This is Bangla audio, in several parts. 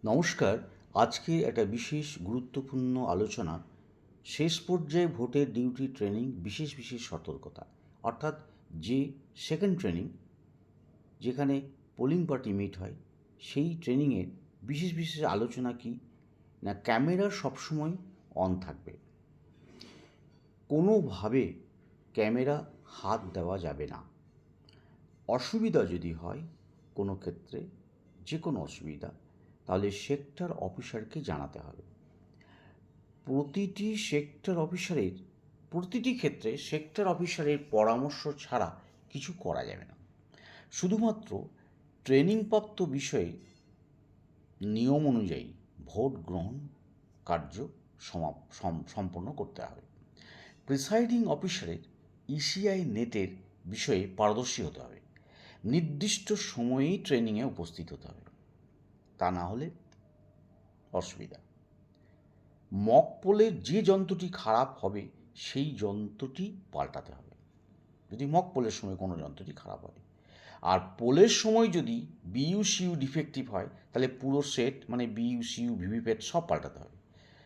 নমস্কার। আজকে একটা বিশেষ গুরুত্বপূর্ণ আলোচনা, শেষ পর্যায়ে ভোটের ডিউটি ট্রেনিং, বিশেষ বিশেষ সতর্কতা। অর্থাৎ যে সেকেন্ড ট্রেনিং, যেখানে পোলিং পার্টি মিট হয়, সেই ট্রেনিংয়ের বিশেষ বিশেষ আলোচনা কি না, ক্যামেরা সবসময় অন থাকবে, কোনোভাবে ক্যামেরা হাত দেওয়া যাবে না। অসুবিধা যদি হয় কোনো ক্ষেত্রে, যে কোনো অসুবিধা, তাহলে সেক্টর অফিসারকে জানাতে হবে। প্রতিটি ক্ষেত্রে সেক্টর অফিসারের পরামর্শ ছাড়া কিছু করা যাবে না। শুধুমাত্র ট্রেনিংপ্রাপ্ত বিষয়ে নিয়ম অনুযায়ী ভোট গ্রহণ কার্য সম্পন্ন করতে হবে। প্রিসাইডিং অফিসারের ইসিআই নেটের বিষয়ে পারদর্শী হতে হবে। নির্দিষ্ট সময়েই ট্রেনিংয়ে উপস্থিত হতে হবে, তা না হলে অসুবিধা। মক পোলের যে যন্ত্রটি খারাপ হবে সেই যন্ত্রটি পাল্টাতে হবে, যদি মক পোলের সময় কোনো যন্ত্রটি খারাপ হয়। আর পোলের সময় যদি বিইউসিইউ ডিফেক্টিভ হয়, তাহলে পুরো সেট মানে বিইউসিইউ ভিভিপ্যাট সব পাল্টাতে হবে।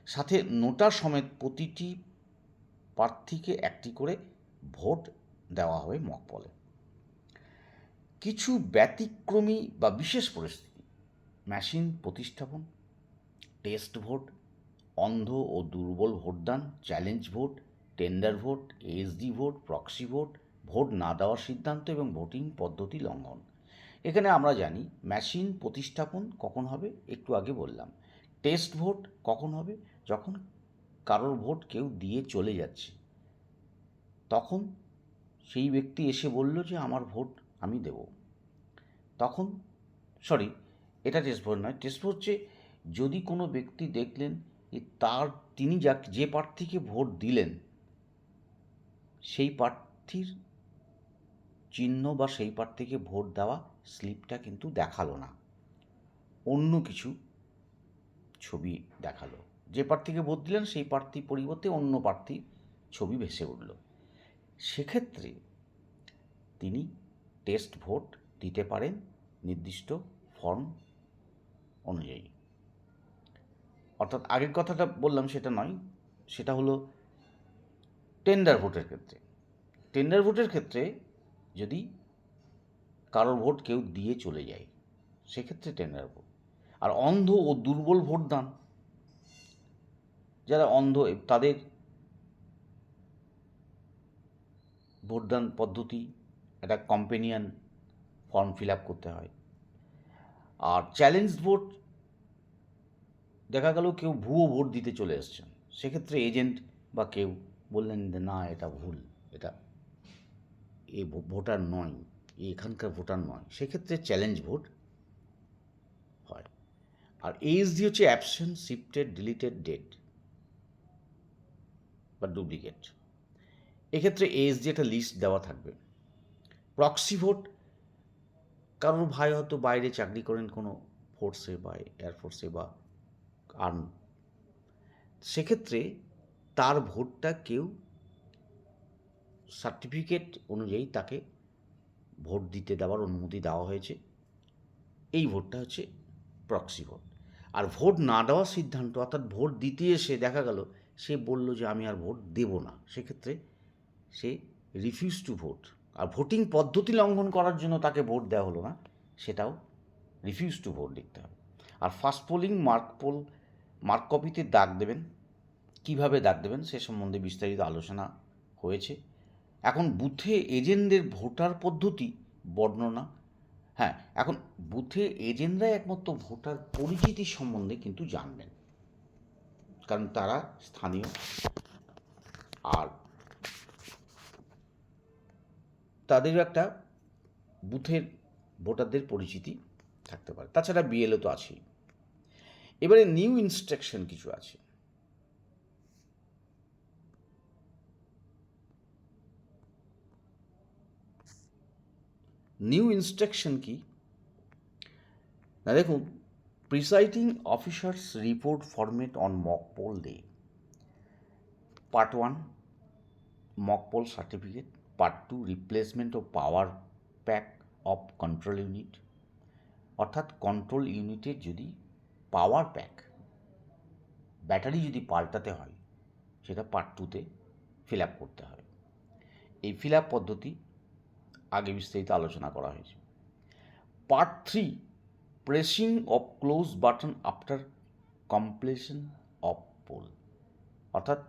সাথে নোটা সমেত প্রতিটি প্রার্থীকে একটি করে ভোট দেওয়া হবে মক পোলে। কিছু ব্যতিক্রমী বা বিশেষ পরিস্থিতি: মেশিন প্রতিস্থাপন, টেস্ট ভোট, অন্ধ ও দুর্বল ভোটদান, challenge vote, tender vote, ASD vote, proxy vote, vote না দেওয়ার সিদ্ধান্ত এবং ভোটিং পদ্ধতি লঙ্ঘন। এখানে আমরা জানি মেশিন প্রতিস্থাপন কখন হবে, একটু আগে বললাম। টেস্ট ভোট কখন হবে, যখন কারোর ভোট কেউ দিয়ে চলে যাচ্ছে, তখন সেই ব্যক্তি এসে বলল যে আমার ভোট আমি দেব, তখন এটা টেস্ট ভোট নয়। টেস্ট ভোট হচ্ছে যদি কোনো ব্যক্তি দেখলেন তিনি যে প্রার্থীকে ভোট দিলেন সেই প্রার্থীর চিহ্ন বা সেই প্রার্থীকে ভোট দেওয়া স্লিপটা কিন্তু দেখালো না, অন্য কিছু ছবি দেখালো। যে প্রার্থীকে ভোট দিলেন সেই প্রার্থীর পরিবর্তে অন্য প্রার্থীর ছবি ভেসে উঠল, সেক্ষেত্রে তিনি টেস্ট ভোট দিতে পারেন নির্দিষ্ট ফর্ম অনুযায়ী। অর্থাৎ আগের কথাটা বললাম সেটা নয়, সেটা হলো টেন্ডার ভোটের ক্ষেত্রে। টেন্ডার ভোটের ক্ষেত্রে যদি কারোর ভোট কেউ দিয়ে চলে যায়, সেক্ষেত্রে টেন্ডার ভোট। আর অন্ধ ও দুর্বল ভোটদান, যারা অন্ধ তাদের ভোটদান পদ্ধতি একটা কম্পেনিয়ন ফর্ম ফিল আপ করতে হয়। আর চ্যালেঞ্জ ভোট, দেখা গেল কেউ ভুয়ো ভোট দিতে চলে এসছেন, সেক্ষেত্রে এজেন্ট বা কেউ বললেন যে না এটা ভুল, এটা এ ভোটার নয়, এখানকার ভোটার নয়, সেক্ষেত্রে চ্যালেঞ্জ ভোট হয়। আর এএসডি হচ্ছে অ্যাবসেন্ট, শিফটেড, ডিলিটেড, ডেড বা ডুপ্লিকেট। এক্ষেত্রে এএসডি একটা লিস্ট দেওয়া থাকবে। প্রক্সি ভোট, কারোর ভাই হয়তো বাইরে চাকরি করেন কোনো ফোর্সে বা এয়ারফোর্সে বা আর্মি, সেক্ষেত্রে তার ভোটটা কেউ সার্টিফিকেট অনুযায়ী তাকে ভোট দিতে দেওয়ার অনুমতি দেওয়া হয়েছে, এই ভোটটা হচ্ছে প্রক্সি ভোট। আর ভোট না দেওয়ার সিদ্ধান্ত, অর্থাৎ ভোট দিতে এসে দেখা গেল সে বলল যে আমি আর ভোট দেব না, সেক্ষেত্রে সে রিফিউজ টু ভোট। আর ভোটিং পদ্ধতি লঙ্ঘন করার জন্য তাকে ভোট দেওয়া হলো না, সেটাও রিফিউজ টু ভোট লিখতে হবে। আর ফার্স্ট পোলিং মার্ক কপিতে দাগ দেবেন, কিভাবে দাগ দেবেন সে সম্বন্ধে বিস্তারিত আলোচনা হয়েছে। এখন বুথে এজেন্টদের ভোটার পদ্ধতি বর্ণনা, হ্যাঁ, এখন বুথে এজেন্টরাই একমাত্র ভোটার পরিচিতি সম্বন্ধে কিন্তু জানবেন, কারণ তারা স্থানীয়, আর তাদেরও একটা বুথের ভোটারদের পরিচিতি থাকতে পারে। তাছাড়া বিএলও তো আছেই। এবারে নিউ ইনস্ট্রাকশন কিছু আছে। নিউ ইনস্ট্রাকশন কি না, দেখুন, presiding officers report format on mock poll day. Part 1 mock poll certificate, part 2 replacement of power pack of control unit, অর্থাৎ কন্ট্রোল ইউনিটের যদি পাওয়ার প্যাক, ব্যাটারি যদি পাল্টাতে হয় সেটা পার্ট 2-তে ফিল আপ করতে হবে। এই ফিল আপ পদ্ধতি আগে বিস্তারিত আলোচনা করা হয়েছে। Part 3, pressing of close button after completion of poll. অর্থাৎ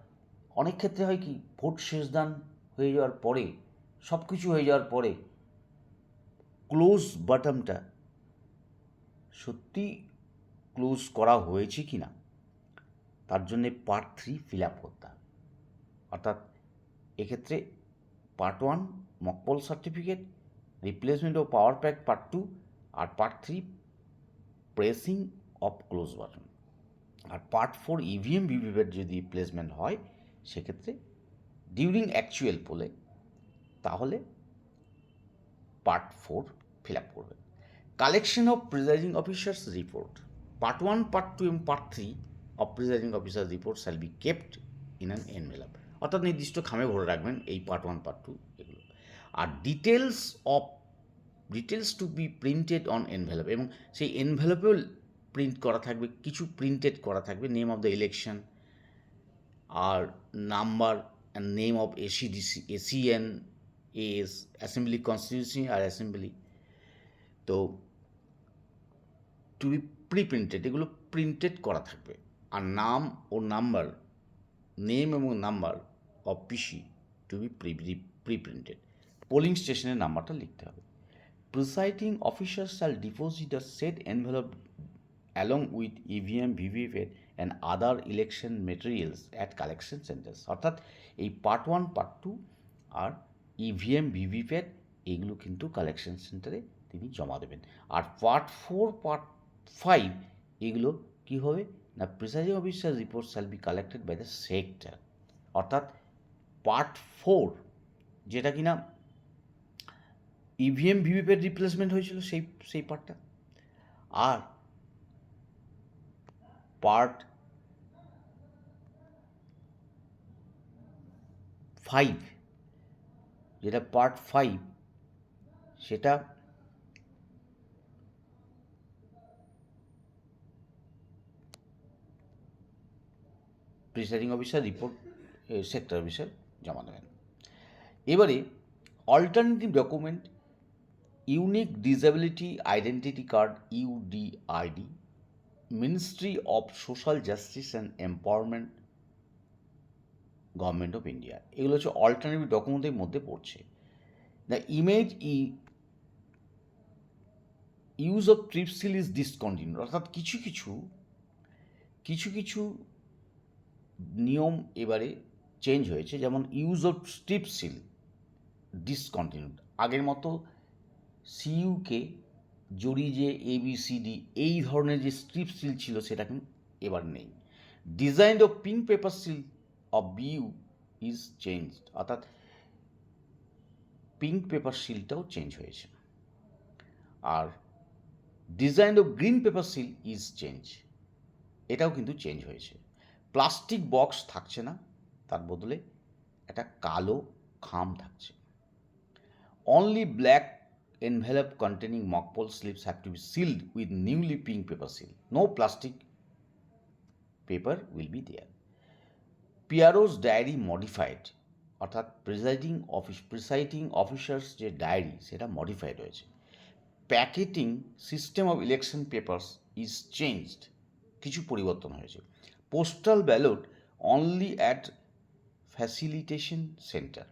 অনেক ক্ষেত্রে হয় কি, ভোট শেষদান হয়ে যাওয়ার পরে, সব কিছু হয়ে যাওয়ার পরে ক্লোজ বাটনটা সত্যি ক্লোজ করা হয়েছে কি না তার জন্যে পার্ট 3 ফিল আপ করতে হবে। অর্থাৎ এক্ষেত্রে part 1 mock poll certificate, replacement of power pack part 2, আর part 3 pressing of close button. আর পার্ট 4 ইভিএম ভিভিপ্যাট যদি রিপ্লেসমেন্ট হয় সেক্ষেত্রে ডিউরিং অ্যাকচুয়াল পোলে, তাহলে পার্ট 4 ফিল আপ করবে। Collection of presiding officer's report, part 1, part 2 এবং part 3 of presiding officer report shall be kept in an envelope. অর্থাৎ নির্দিষ্ট খামে ভরে রাখবেন এই পার্ট 1, পার্ট 2 এগুলো। আর details to be printed on envelope, এবং সেই এনভেলপেও প্রিন্ট করা থাকবে, কিছু প্রিন্টেড করা থাকবে, নেম অফ দ্য ইলেকশন আর number and name of ACDC, ACN, S, assembly constituency আর অ্যাসেম্বলি। তো টু বি প্রিন্টেড, এগুলো প্রিন্টেড করা থাকবে। আর নাম ও নাম্বার, নেম এবং number of PC to be printed. Polling স্টেশনের নাম্বারটা লিখতে হবে। Presiding officer shall deposit the set envelope along with EVM, VVPAT and other election materials at collection centers। অর্থাৎ এই পার্ট 1, পার্ট 2 আর ইভিএম ভিভিপ্যাট এগুলো কিন্তু কালেকশন সেন্টারে তিনি জমা দেবেন। আর পার্ট 4, পার্ট 5 এগুলো কী হবে না, presiding officer report shall be collected by the sector. অর্থাৎ পার্ট 4 যেটা কিনা ইভিএম ভিভিপ্যাট রিপ্লেসমেন্ট হয়েছিল সেই পার্টটা, আর পার্ট 5 যেটা পার্ট 5 সেটা presiding officer report sector officer জমা দেবেন। এবারে alternative document, unique disability identity card UDID, ministry of social justice and empowerment, government of India, এগুলো হচ্ছে অল্টারনেটিভ ডকুমেন্টের মধ্যে পড়ছে। The image use of trip seal is discontinued. অর্থাৎ কিছু কিছু নিয়ম এবারে চেঞ্জ হয়েছে, যেমন ইউজ অফ স্ট্রিপসিল ডিসকন্টিনিউড। আগের মতো সিইউকে জড়ি যে ABCD এই ধরনের যে স্ট্রিপ সিল ছিল সেটা কিন্তু এবার নেই। Design of pink paper seal of BU is changed. অর্থাৎ পিঙ্ক পেপার সিলটাও চেঞ্জ হয়েছে। আর design of green paper seal is change, এটাও কিন্তু চেঞ্জ হয়েছে। প্লাস্টিক বক্স থাকছে না, তার বদলে একটা কালো খাম থাকছে। Only black envelope containing mock poll slips have to be sealed with newly pink paper seal. No plastic paper will be there. PRO's diary modified, অর্থাৎ প্রিসাইডিং অফিসার্স যে ডায়েরি সেটা মডিফাইড হয়েছে। Packeting system of election papers is changed, কিছু পরিবর্তন হয়েছে। Postal ballot only at facilitation centre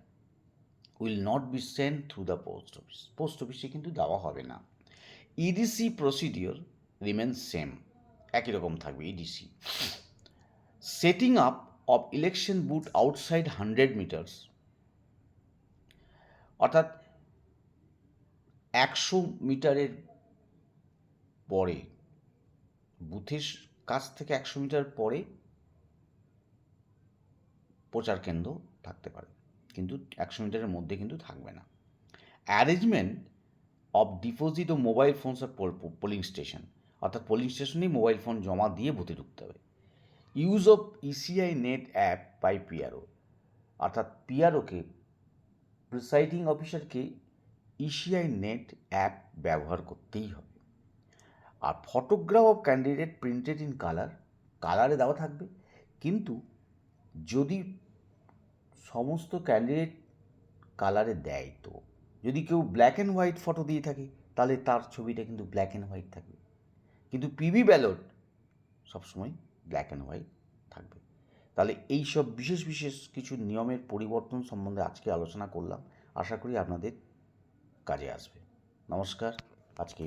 will not be sent through the post office. Post অফিসে কিন্তু দেওয়া হবে না। ইডিসি প্রসিডিওর রিমেন্স সেম, একই রকম থাকবে EDC. Setting up of election booth outside 100 metres, অর্থাৎ 100 মিটারের পরে, বুথের কাছ থেকে 100 মিটার পরে প্রচার কেন্দ্র থাকতে পারে, কিন্তু 100 মিটারের মধ্যে কিন্তু থাকবে না। অ্যারেঞ্জমেন্ট অফ ডিপোজিট ও mobile phones of polling station, অর্থাৎ পোলিং স্টেশনেই মোবাইল ফোন জমা দিয়ে বুথে ঢুকতে হবে। Use of ECI net app by PRO, অর্থাৎ PROকে, প্রিসাইডিং অফিসারকে ECI নেট অ্যাপ ব্যবহার করতেই হবে। আর photograph of candidate printed in কালারে দেওয়া থাকবে, কিন্তু যদি সমস্ত ক্যান্ডিডেট কালারে দেয়, তো যদি কেউ ব্ল্যাক অ্যান্ড হোয়াইট ফটো দিয়ে থাকে তাহলে তার ছবিটা কিন্তু ব্ল্যাক অ্যান্ড হোয়াইট থাকবে, কিন্তু পিবি ব্যালট সবসময় ব্ল্যাক অ্যান্ড হোয়াইট থাকবে। তাহলে এই সব বিশেষ বিশেষ কিছু নিয়মের পরিবর্তন সম্বন্ধে আজকে আলোচনা করলাম, আশা করি আপনাদের কাজে আসবে। নমস্কার, আজকে